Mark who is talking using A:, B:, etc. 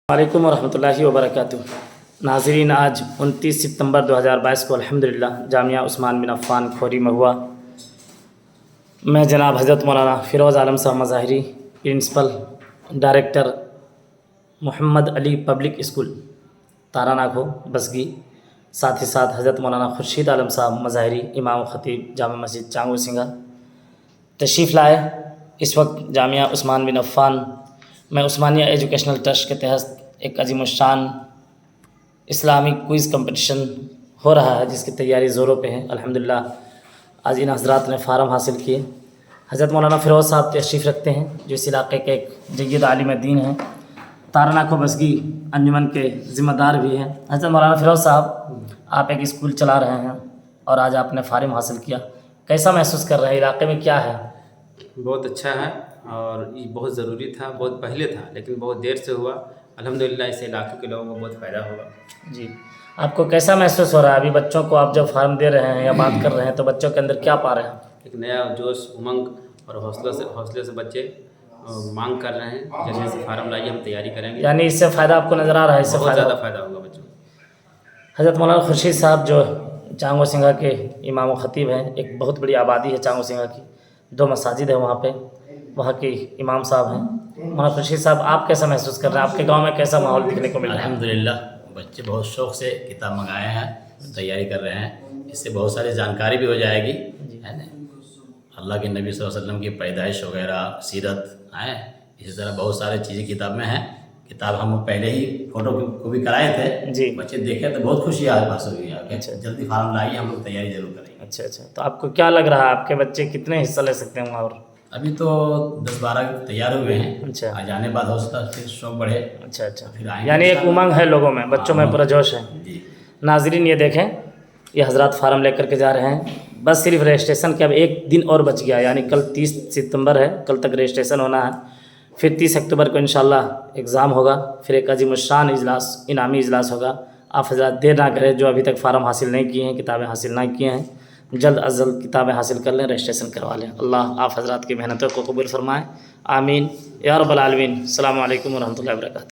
A: وعلیکم ورحمۃ اللہ وبرکاتہ۔ ناظرین، آج 29 ستمبر 2022 کو الحمدللہ جامعہ عثمان بن عفان کھوری مہوا میں جناب حضرت مولانا فیروز عالم صاحب مظاہری، پرنسپل ڈائریکٹر محمد علی پبلک اسکول تاراناکھو بسگی، ساتھ ہی ساتھ حضرت مولانا خورشید عالم صاحب مظاہری، امام و خطیب جامع مسجد چانگو سنگا تشریف لائے۔ اس وقت جامعہ عثمان بن عفان میں عثمانیہ ایجوکیشنل ٹرسٹ کے تحت ایک عظیم الشان اسلامک کوئز کمپٹیشن ہو رہا ہے، جس کی تیاری زوروں پہ ہے۔ الحمدللہ آج ان حضرات نے فارم حاصل کیے۔ حضرت مولانا فیروز صاحب تشریف رکھتے ہیں، جو اس علاقے کے ایک جید عالم دین ہیں، تاراناکھو بسگی انجمن کے ذمہ دار بھی ہیں۔ حضرت مولانا فیروز صاحب، آپ ایک اسکول چلا رہے ہیں اور آج آپ نے فارم حاصل کیا، کیسا محسوس کر رہے ہیں؟ علاقے میں کیا ہے؟
B: بہت اچھا ہے، اور یہ بہت ضروری تھا، بہت پہلے تھا لیکن بہت دیر سے ہوا۔ الحمدللہ اس علاقے کے لوگوں کو بہت فائدہ ہوگا۔
A: جی، آپ کو کیسا محسوس ہو رہا ہے؟ ابھی بچوں کو آپ جب فارم دے رہے ہیں یا بات کر رہے ہیں تو بچوں کے اندر کیا پا رہے ہیں؟
B: ایک نیا جوش، امنگ اور حوصلے سے بچے مانگ کر رہے ہیں، جیسے سے فارم لائیے ہم تیاری کریں گے۔
A: یعنی اس سے فائدہ آپ کو نظر آ رہا ہے؟ اس سے
B: بہت زیادہ فائدہ ہوگا بچوں کو۔
A: حضرت مولانا خورشید صاحب جو چانگو سنگا کے امام و خطیب ہیں، ایک بہت بڑی آبادی ہے چانگو سنگا کی، 2 مساجد ہیں وہاں پہ، وہاں کے امام صاحب ہیں۔ مولانا خورشید صاحب، آپ کیسا محسوس کر رہے ہیں؟ آپ کے گاؤں میں کیسا ماحول دیکھنے کو مل رہا ہے؟
C: الحمدللہ بچے بہت شوق سے کتاب منگائے ہیں، تیاری کر رہے ہیں، اس سے بہت ساری جانکاری بھی ہو جائے گی، ہے نا؟ اللہ کے نبی صلی اللہ علیہ وسلم کی پیدائش وغیرہ، سیرت ہے، اسی طرح بہت سارے چیزیں کتاب میں ہیں۔ کتاب ہم پہلے ہی فوٹو کو بھی کرائے تھے،
A: جی،
C: بچے دیکھے تو بہت خوشی محسوس ہوئی ہے۔ جلدی فارم لائیے، ہم لوگ تیاری ضرور کریں گے۔
A: اچھا، تو آپ کو کیا لگ رہا ہے آپ کے بچے کتنے حصہ لے سکتے ہیں وہاں؟ اور
C: ابھی تو 10-12 تیار ہوئے ہیں،
A: اچھا،
C: آ جانے بعد ہو سکتا ہے پھر شوق بڑھے،
A: اچھا،
C: پھر آئیں گے۔
A: یعنی ایک امنگ ہے لوگوں میں، بچوں میں پورا جوش ہے۔
C: جی
A: ناظرین، یہ دیکھیں، یہ حضرات فارم لے کر کے جا رہے ہیں، بس صرف رجسٹریشن کے اب ایک دن اور بچ گیا، یعنی کل 30 ستمبر ہے، کل تک رجسٹریشن ہونا ہے، پھر 30 اکتوبر کو انشاءاللہ ایگزام ہوگا، پھر ایک عظیم الشان اجلاس، انعامی اجلاس ہوگا۔ آپ حضرات دیر نہ کریں، جو ابھی تک فارم حاصل نہیں کیے ہیں، کتابیں حاصل نہ کیے ہیں، جلد از جلد کتابیں حاصل کر لیں، رجسٹریشن کروا لیں۔ اللہ آپ حضرات کی محنتوں کو قبول فرمائے، آمین یا رب العالمین۔ السلام علیکم ورحمۃ اللہ وبرکاتہ۔